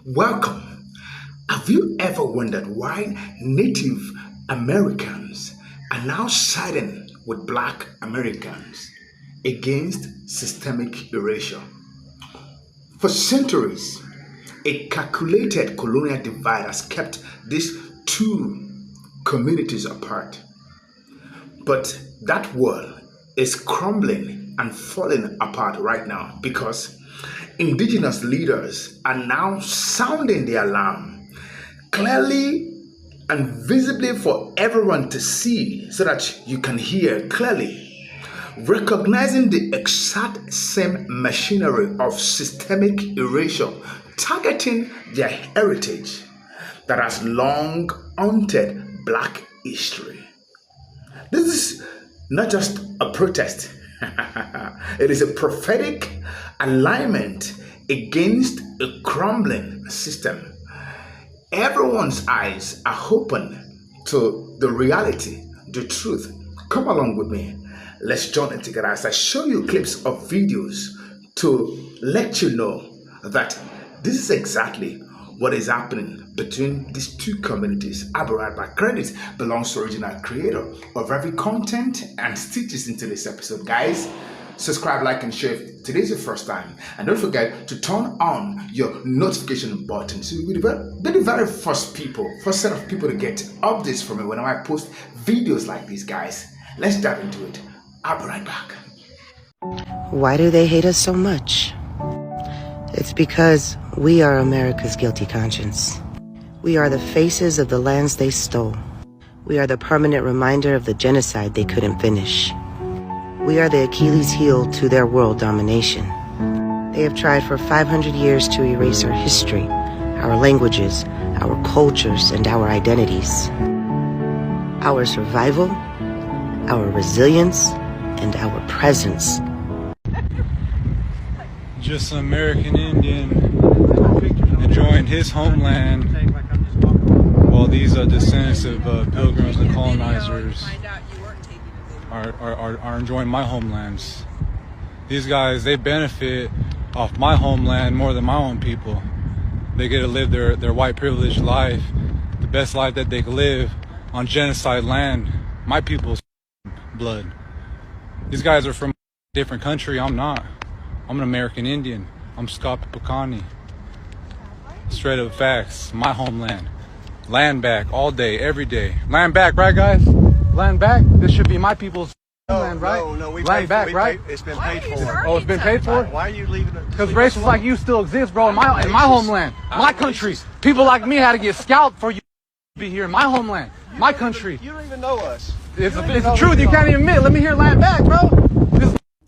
Welcome. Have you ever wondered why Native Americans are now siding with Black Americans against systemic erasure? For centuries, a calculated colonial divide has kept these two communities apart. But that wall is crumbling and falling apart right now because indigenous leaders are now sounding the alarm clearly and visibly for everyone to see so that you can hear clearly, recognizing the exact same machinery of systemic erasure targeting their heritage that has long haunted Black history. This is not just a protest, it is a prophetic alignment against a crumbling system. Everyone's eyes are open to the reality, the truth. Come along with me. Let's join it together as I show you clips of videos to let you know that this is exactly what is happening between these two communities. I'll be right back. Credit belongs to original creator of every content and stitches into this episode. Guys, subscribe, like, and share if today's your first time. And don't forget to turn on your notification button so you'll be the very first set of people to get updates from me whenever I post videos like these, guys. Let's dive into it. I'll be right back. Why do they hate us so much? It's because we are America's guilty conscience. We are the faces of the lands they stole. We are the permanent reminder of the genocide they couldn't finish. We are the Achilles heel to their world domination. They have tried for 500 years to erase our history, our languages, our cultures, and our identities. Our survival, our resilience, and our presence. Just an American Indian enjoying his homeland while these descendants of pilgrims and colonizers are enjoying my homelands. These guys, they benefit off my homeland more than my own people. They get to live their white privileged life, the best life that they can live on genocide land, my people's blood. These guys are from a different country. I'm not. I'm an American Indian. I'm Scott Picani. Straight up facts. My homeland. Land back all day, every day. Land back, right, guys? Land back. This should be my people's homeland, right? No, we land back, right? It's been paid for. Oh, it's been paid for? Why are you leaving it? Because racists like you still exist, bro, in my homeland, my country. People like me had to get scalped for you to be here in my homeland, my country. You don't even know us. It's the truth. You can't even admit. Let me hear land back, bro.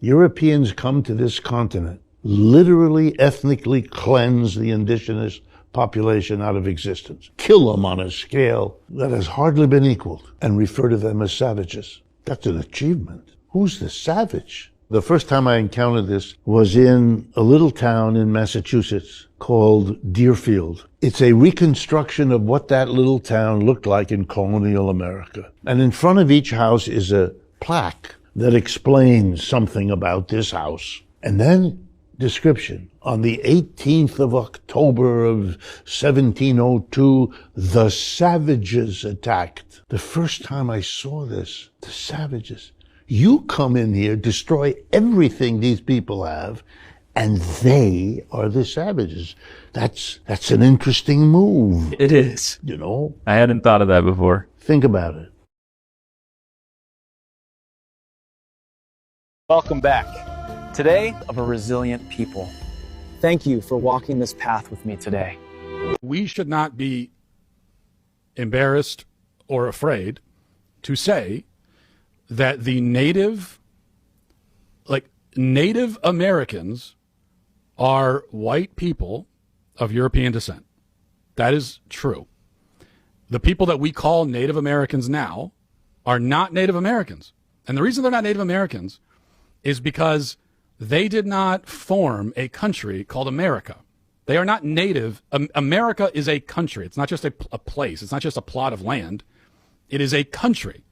Europeans come to this continent, literally ethnically cleanse the indigenous population out of existence, kill them on a scale that has hardly been equaled, and refer to them as savages. That's an achievement. Who's the savage? The first time I encountered this was in a little town in Massachusetts called Deerfield. It's a reconstruction of what that little town looked like in colonial America. And in front of each house is a plaque that explains something about this house. And then description. On the 18th of October of 1702, the savages attacked. The first time I saw this, the savages. You come in here, destroy everything these people have, and they are the savages. That's an interesting move. It is. You know? I hadn't thought of that before. Think about it. Welcome back. Today, of a resilient people. Thank you for walking this path with me today. We should not be embarrassed or afraid to say that the Native Americans are white people of European descent. That is true. The people that we call Native Americans now are not Native Americans. And the reason they're not Native Americans is because they did not form a country called America. They are not native. America is a country. It's not just a place. It's not just a plot of land. It is a country.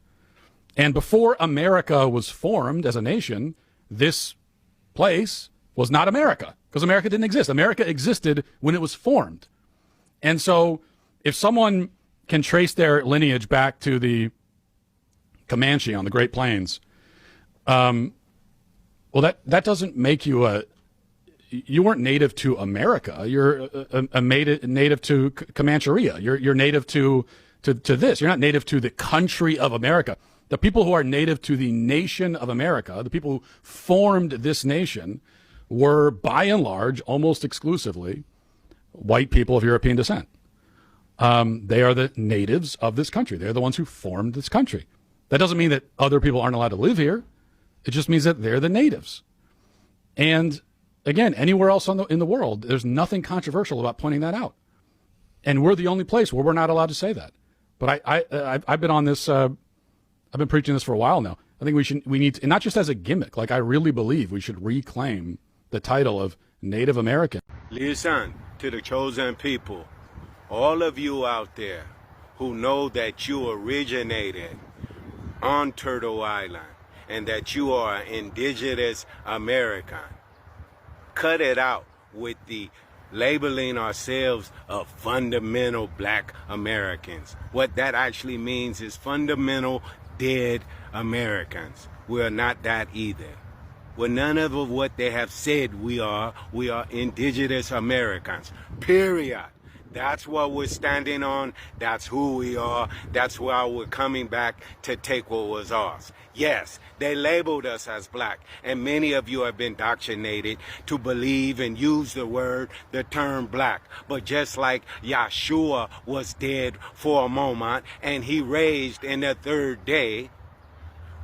And before America was formed as a nation, this place was not America because America didn't exist. America existed when it was formed. And so if someone can trace their lineage back to the Comanche on the Great Plains, well, that doesn't make you you weren't native to America. You're native to Comancheria. You're native to this. You're not native to the country of America. The people who are native to the nation of America, the people who formed this nation, were by and large, almost exclusively, white people of European descent. They are the natives of this country. They're the ones who formed this country. That doesn't mean that other people aren't allowed to live here. It just means that they're the natives. And again, anywhere else in the world, there's nothing controversial about pointing that out. And we're the only place where we're not allowed to say that. But I've been on this, I've been preaching this for a while now. I think we need to, and not just as a gimmick, like I really believe we should reclaim the title of Native American. Listen to the chosen people, all of you out there who know that you originated on Turtle Island and that you are indigenous American. Cut it out with the labeling ourselves of fundamental black Americans. What that actually means is fundamental dead Americans. We are not that either. We're none of what they have said we are. We are indigenous Americans, period. That's what we're standing on. That's who we are. That's why we're coming back to take what was ours. Yes, they labeled us as black, and many of you have been indoctrinated to believe and use the term black. But just like Yahshua was dead for a moment and he raised in the third day,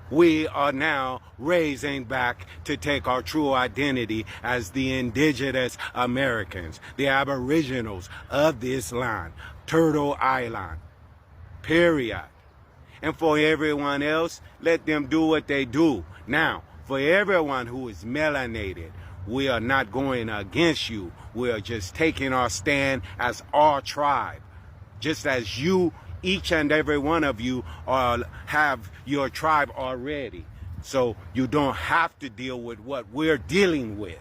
we are now raising back to take our true identity as the indigenous Americans, the aboriginals of this land, Turtle Island, period. And for everyone else, let them do what they do. Now, for everyone who is melanated, we are not going against you. We are just taking our stand as our tribe, just as you, each and every one of you have your tribe already. So you don't have to deal with what we're dealing with.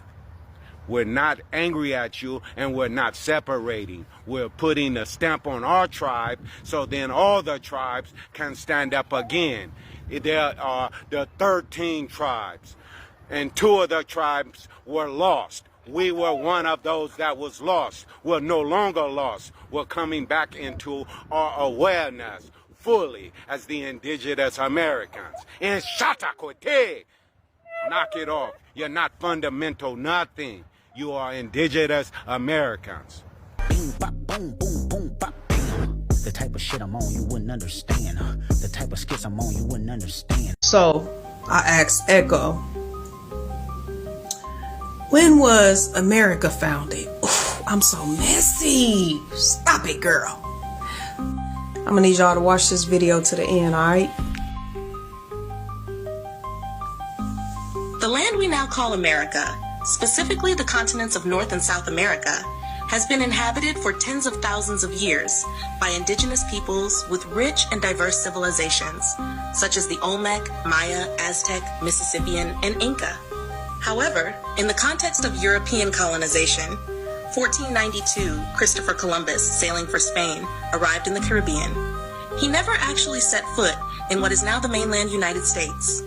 We're not angry at you and we're not separating. We're putting a stamp on our tribe so then all the tribes can stand up again. There are the 13 tribes and 2 of the tribes were lost. We were one of those that was lost. We're no longer lost. We're coming back into our awareness fully as the indigenous Americans. And Shatakote, knock it off. You're not fundamental nothing. You are indigenous Americans. Bing, bop, boom, boom, boom, bop, bam. The type of shit I'm on, you wouldn't understand. The type of skits I'm on, you wouldn't understand. So I asked Echo, when was America founded? Oof, I'm so messy. Stop it, girl. I'm gonna need y'all to watch this video to the end, alright? The land we now call America, specifically the continents of North and South America, has been inhabited for tens of thousands of years by indigenous peoples with rich and diverse civilizations, such as the Olmec, Maya, Aztec, Mississippian, and Inca. However, in the context of European colonization, 1492, Christopher Columbus, sailing for Spain, arrived in the Caribbean. He never actually set foot in what is now the mainland United States.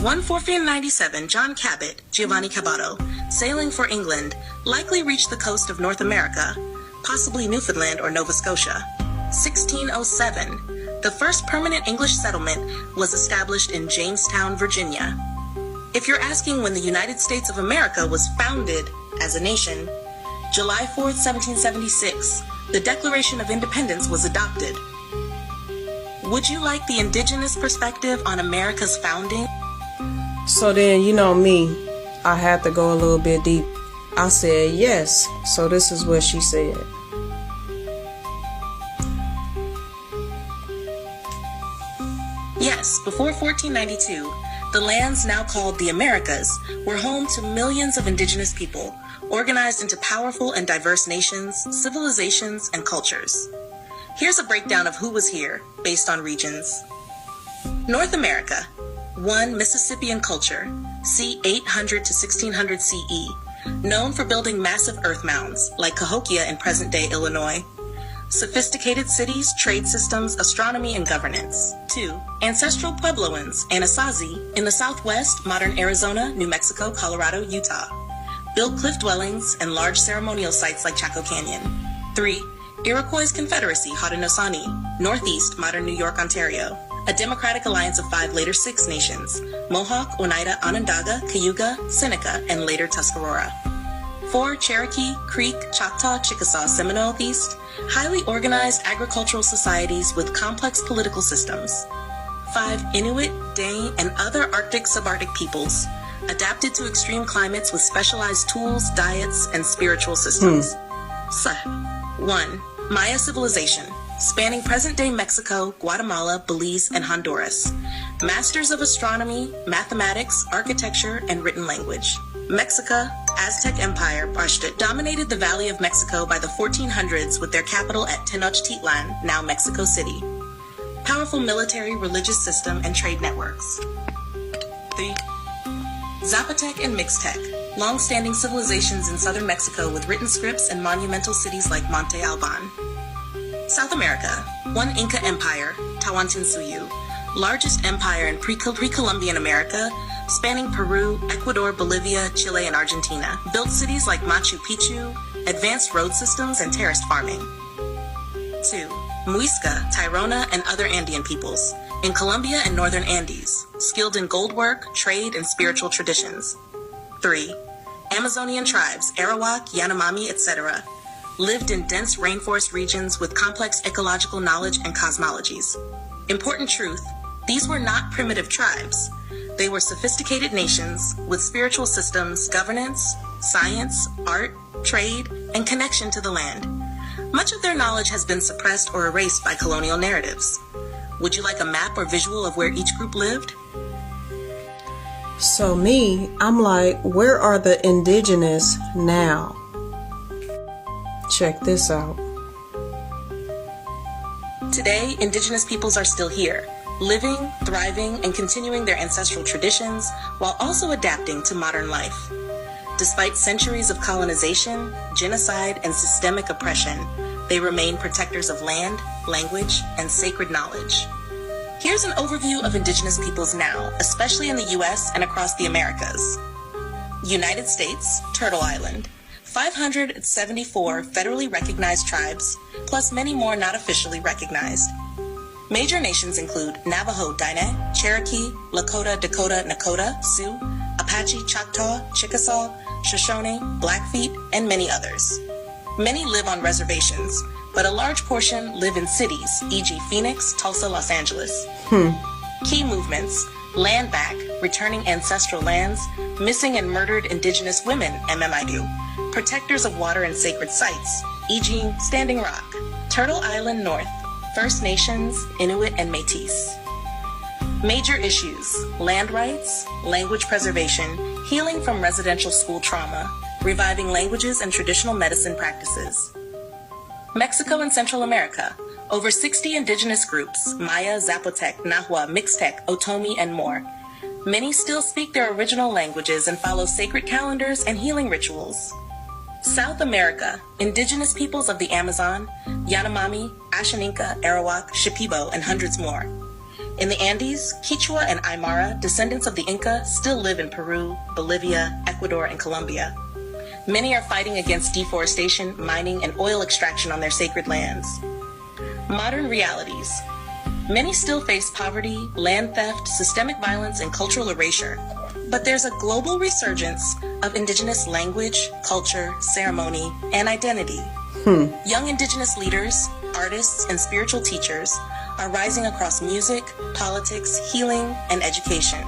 1497, John Cabot, Giovanni Caboto, sailing for England, likely reached the coast of North America, possibly Newfoundland or Nova Scotia. 1607, the first permanent English settlement was established in Jamestown, Virginia. If you're asking when the United States of America was founded as a nation, July 4th, 1776, the Declaration of Independence was adopted. Would you like the indigenous perspective on America's founding? So then, you know me, I had to go a little bit deep. I said yes, so this is what she said. Yes, before 1492, the lands now called the Americas were home to millions of indigenous people, organized into powerful and diverse nations, civilizations, and cultures. Here's a breakdown of who was here, based on regions. North America, 1. Mississippian culture, c. 800 to 1600 CE, known for building massive earth mounds like Cahokia in present-day Illinois. Sophisticated cities, trade systems, astronomy, and governance. 2. Ancestral Puebloans, Anasazi, in the southwest, modern Arizona, New Mexico, Colorado, Utah. Built cliff dwellings and large ceremonial sites like Chaco Canyon. 3. Iroquois Confederacy, Haudenosaunee, northeast, modern New York, Ontario. A democratic alliance of 5 later 6 nations, Mohawk, Oneida, Onondaga, Cayuga, Seneca, and later Tuscarora. 4. Cherokee, Creek, Choctaw, Chickasaw, Seminole East, highly organized agricultural societies with complex political systems. 5. Inuit, Dane, and other Arctic subarctic peoples, adapted to extreme climates with specialized tools, diets, and spiritual systems. 1. Maya civilization, spanning present-day Mexico, Guatemala, Belize, and Honduras. Masters of astronomy, mathematics, architecture, and written language. Mexica, Aztec Empire, dominated the Valley of Mexico by the 1400s with their capital at Tenochtitlan, now Mexico City. Powerful military, religious system, and trade networks. 3. Zapotec and Mixtec, long-standing civilizations in southern Mexico with written scripts and monumental cities like Monte Alban. South America, 1 Inca Empire, Tawantinsuyu, largest empire in pre-Columbian America, spanning Peru, Ecuador, Bolivia, Chile, and Argentina. Built cities like Machu Picchu, advanced road systems, and terraced farming. 2. Muisca, Tirona, and other Andean peoples, in Colombia and northern Andes, skilled in gold work, trade, and spiritual traditions. 3. Amazonian tribes, Arawak, Yanomami, etc., lived in dense rainforest regions with complex ecological knowledge and cosmologies. Important truth, these were not primitive tribes. They were sophisticated nations with spiritual systems, governance, science, art, trade, and connection to the land. Much of their knowledge has been suppressed or erased by colonial narratives. Would you like a map or visual of where each group lived? So me, I'm like, where are the indigenous now? Check this out. Today, indigenous peoples are still here, living, thriving, and continuing their ancestral traditions while also adapting to modern life. Despite centuries of colonization, genocide, and systemic oppression, they remain protectors of land, language, and sacred knowledge. Here's an overview of indigenous peoples now, especially in the U.S. and across the Americas. United States, Turtle Island, 574 federally recognized tribes, plus many more not officially recognized. Major nations include Navajo, Diné, Cherokee, Lakota, Dakota, Nakota, Sioux, Apache, Choctaw, Chickasaw, Shoshone, Blackfeet, and many others. Many live on reservations, but a large portion live in cities, e.g. Phoenix, Tulsa, Los Angeles. Key movements: land back, returning ancestral lands, missing and murdered indigenous women, MMIDU, protectors of water and sacred sites, e.g. Standing Rock, Turtle Island North, First Nations, Inuit, and Métis. Major issues: land rights, language preservation, healing from residential school trauma, reviving languages and traditional medicine practices. Mexico and Central America, over 60 indigenous groups, Maya, Zapotec, Nahua, Mixtec, Otomi, and more. Many still speak their original languages and follow sacred calendars and healing rituals. South America, indigenous peoples of the Amazon, Yanomami, Ashaninka, Arawak, Shipibo, and hundreds more. In the Andes, Quechua and Aymara, descendants of the Inca, still live in Peru, Bolivia, Ecuador, and Colombia. Many are fighting against deforestation, mining, and oil extraction on their sacred lands. Modern realities. Many still face poverty, land theft, systemic violence, and cultural erasure. But there's a global resurgence of indigenous language, culture, ceremony, and identity. Young indigenous leaders, artists, and spiritual teachers are rising across music, politics, healing, and education.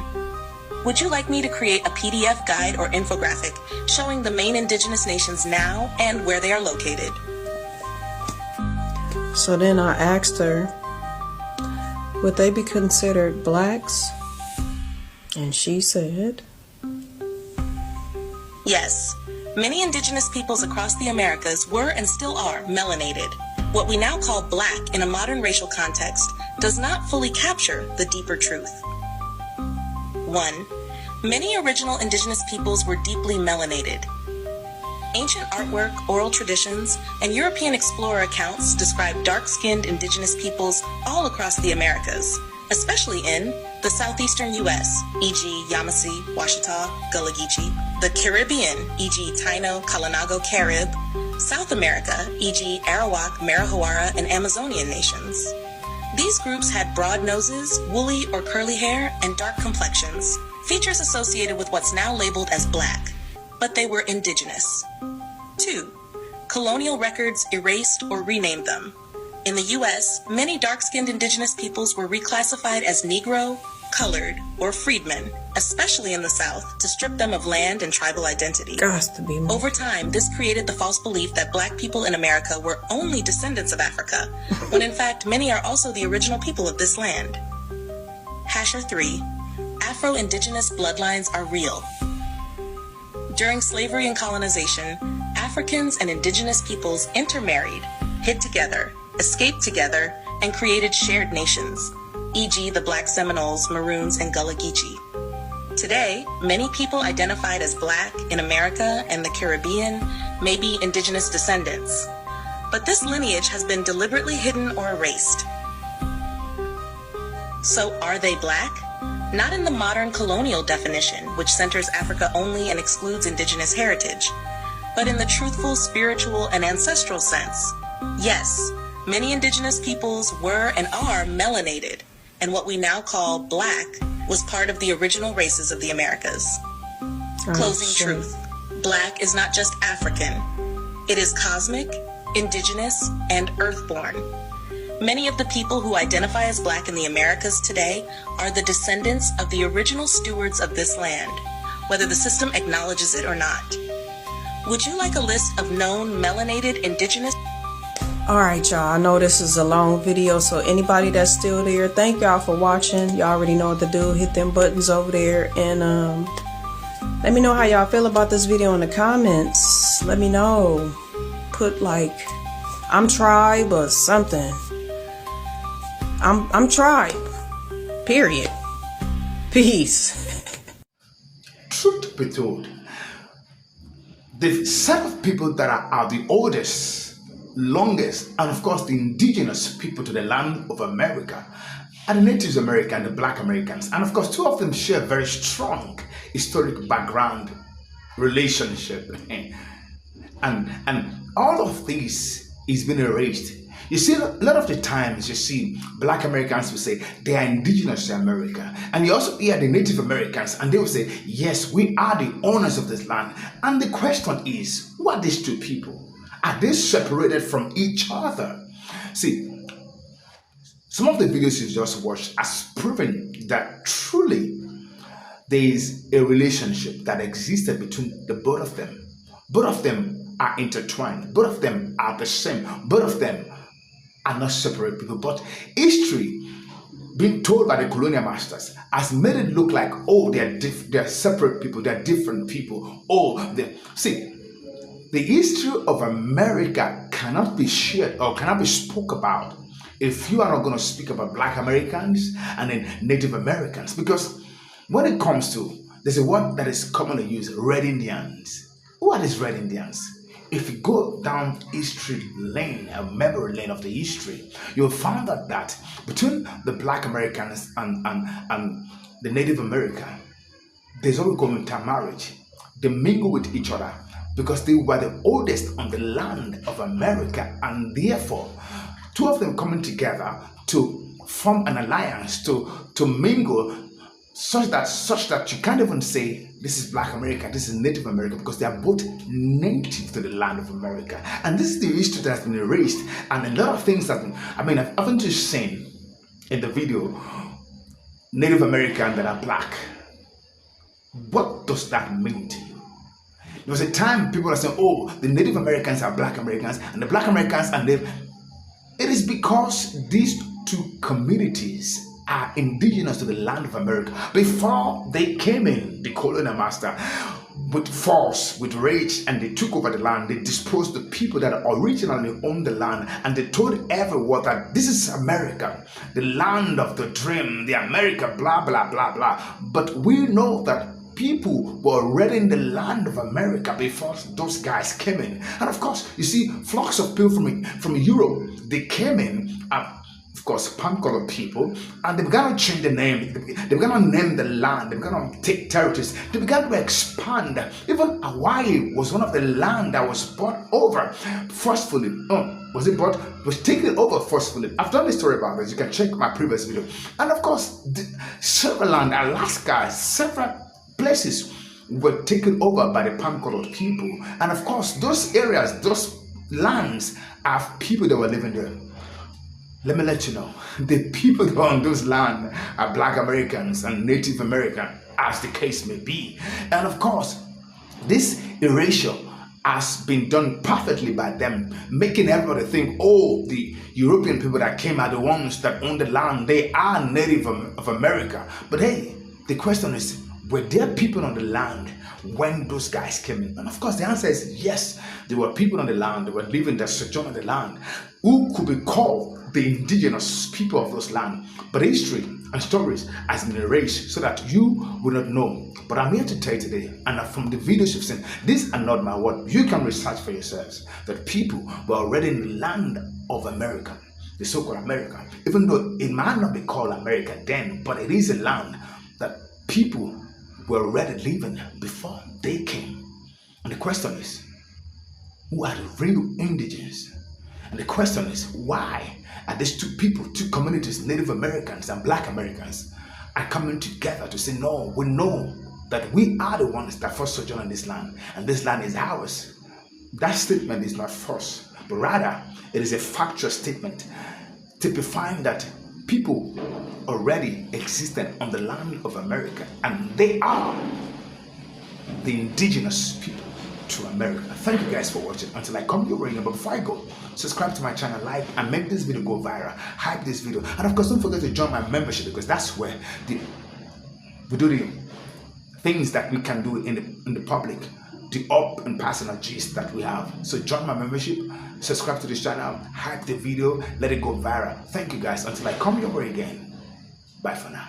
Would you like me to create a PDF guide or infographic showing the main indigenous nations now and where they are located? So then I asked her, would they be considered blacks? And she said, yes. Many indigenous peoples across the Americas were and still are melanated. What we now call black in a modern racial context does not fully capture the deeper truth. 1. Many original indigenous peoples were deeply melanated. Ancient artwork, oral traditions, and European explorer accounts describe dark-skinned indigenous peoples all across the Americas, especially in the southeastern U.S., e.g. Yamasee, Washita, Gullah Geechee, the Caribbean, e.g. Taino, Kalinago, Carib, South America, e.g. Arawak, Marajoara, and Amazonian nations. These groups had broad noses, woolly or curly hair, and dark complexions, features associated with what's now labeled as black, but they were indigenous. 2. Colonial records erased or renamed them. In the U.S., many dark-skinned indigenous peoples were reclassified as Negro, colored, or freedmen, especially in the South, to strip them of land and tribal identity. Over time, this created the false belief that black people in America were only descendants of Africa, when in fact many are also the original people of this land. Hasher 3. Afro-indigenous bloodlines are real. During slavery and colonization, Africans and indigenous peoples intermarried, hid together, escaped together, and created shared nations, e.g. the Black Seminoles, Maroons, and Gullah Geechee. Today, many people identified as black in America and the Caribbean may be indigenous descendants, but this lineage has been deliberately hidden or erased. So are they black? Not in the modern colonial definition, which centers Africa only and excludes indigenous heritage, but in the truthful, spiritual, and ancestral sense. Yes, many indigenous peoples were and are melanated, and what we now call black was part of the original races of the Americas. Closing truth. Black is not just African. It is cosmic, indigenous, and earthborn. Many of the people who identify as black in the Americas today are the descendants of the original stewards of this land, whether the system acknowledges it or not. Would you like a list of known melanated indigenous? Alright, y'all, I know this is a long video, so anybody that's still there, thank y'all for watching. Y'all already know what to do. Hit them buttons over there, and let me know how y'all feel about this video in the comments. Let me know. Put like, I'm tribe or something. I'm tribe. Period. Peace. Truth be told, the set of people that are the oldest, longest, and of course the indigenous people to the land of America are the Native Americans and the Black Americans. And of course, two of them share very strong historic background relationship. And all of this is being erased. You see, a lot of the times you see Black Americans will say they are indigenous to America. And you also hear the Native Americans and they will say, yes, we are the owners of this land. And the question is, who are these two people? Are they separated from each other? See, some of the videos you just watched has proven that truly there is a relationship that existed between the both of them. Both of them are intertwined. Both of them are the same. Both of them are not separate people. But history, being told by the colonial masters, has made it look like, oh, they're separate people, they're different people. See, the history of America cannot be shared or cannot be spoke about if you are not going to speak about Black Americans and then Native Americans. Because when it comes to, there's a word that is commonly used, Red Indians. Who are these Red Indians? If you go down history lane, a memory lane of the history, you'll find out that between the Black Americans and the Native American, there's always going intermarriage. They mingle with each other because they were the oldest on the land of America, and therefore two of them coming together to form an alliance, to mingle, such that you can't even say this is Black America, this is Native America, because they are both native to the land of America. And this is the history that has been erased. And a lot of things that, I've often just seen in the video, Native American that are black. What does that mean to you? There was a time people are saying, oh, the Native Americans are Black Americans and the Black Americans are Native. It is because these two communities are indigenous to the land of America. Before they came in, the colonial master, with force, with rage, and they took over the land. They disposed the people that originally owned the land, and they told everyone that this is America, the land of the dream, the America, blah, blah, blah, blah. But we know that people were already in the land of America before those guys came in. And of course, you see, flocks of people from Europe, they came in, of course, palm-colored people, and they began to change the name. They began to name the land. They began to take territories. They began to expand. Even Hawaii was one of the land that was bought over forcefully. Was taken over forcefully. I've done a story about this. You can check my previous video. And of course, several land, Alaska, several places were taken over by the palm-colored people. And of course, those areas, those lands have people that were living there. Let me let you know, the people that are on those lands are Black Americans and Native American, as the case may be. And of course, this erasure has been done perfectly by them, making everybody think, oh, the European people that came are the ones that own the land. They are Native of America. But hey, the question is, were there people on the land when those guys came in? And of course, the answer is yes. There were people on the land. They were living their sojourn on the land, who could be called the indigenous people of those land. But history and stories has been erased so that you will not know. But I'm here to tell you today, and from the videos you've seen, these are not my word. You can research for yourselves that people were already in the land of America, the so-called America, even though it might not be called America then, but it is a land that people were already living before they came. And the question is, who are the real indigenous? And the question is, why are these two communities, Native Americans and Black Americans, are coming together to say, no, we know that we are the ones that first sojourned on this land, and this land is ours. That statement is not false, but rather it is a factual statement typifying that people already existed on the land of America, and they are the indigenous people to America. Thank you guys for watching. Until I come your way, but before I go, subscribe to my channel, like, and make this video go viral. Hype this video, and of course, don't forget to join my membership, because that's where we do the things that we can do in the public, the up and personal gist that we have. So join my membership, subscribe to this channel, hype the video, let it go viral. Thank you guys. Until I come your way again. Bye for now.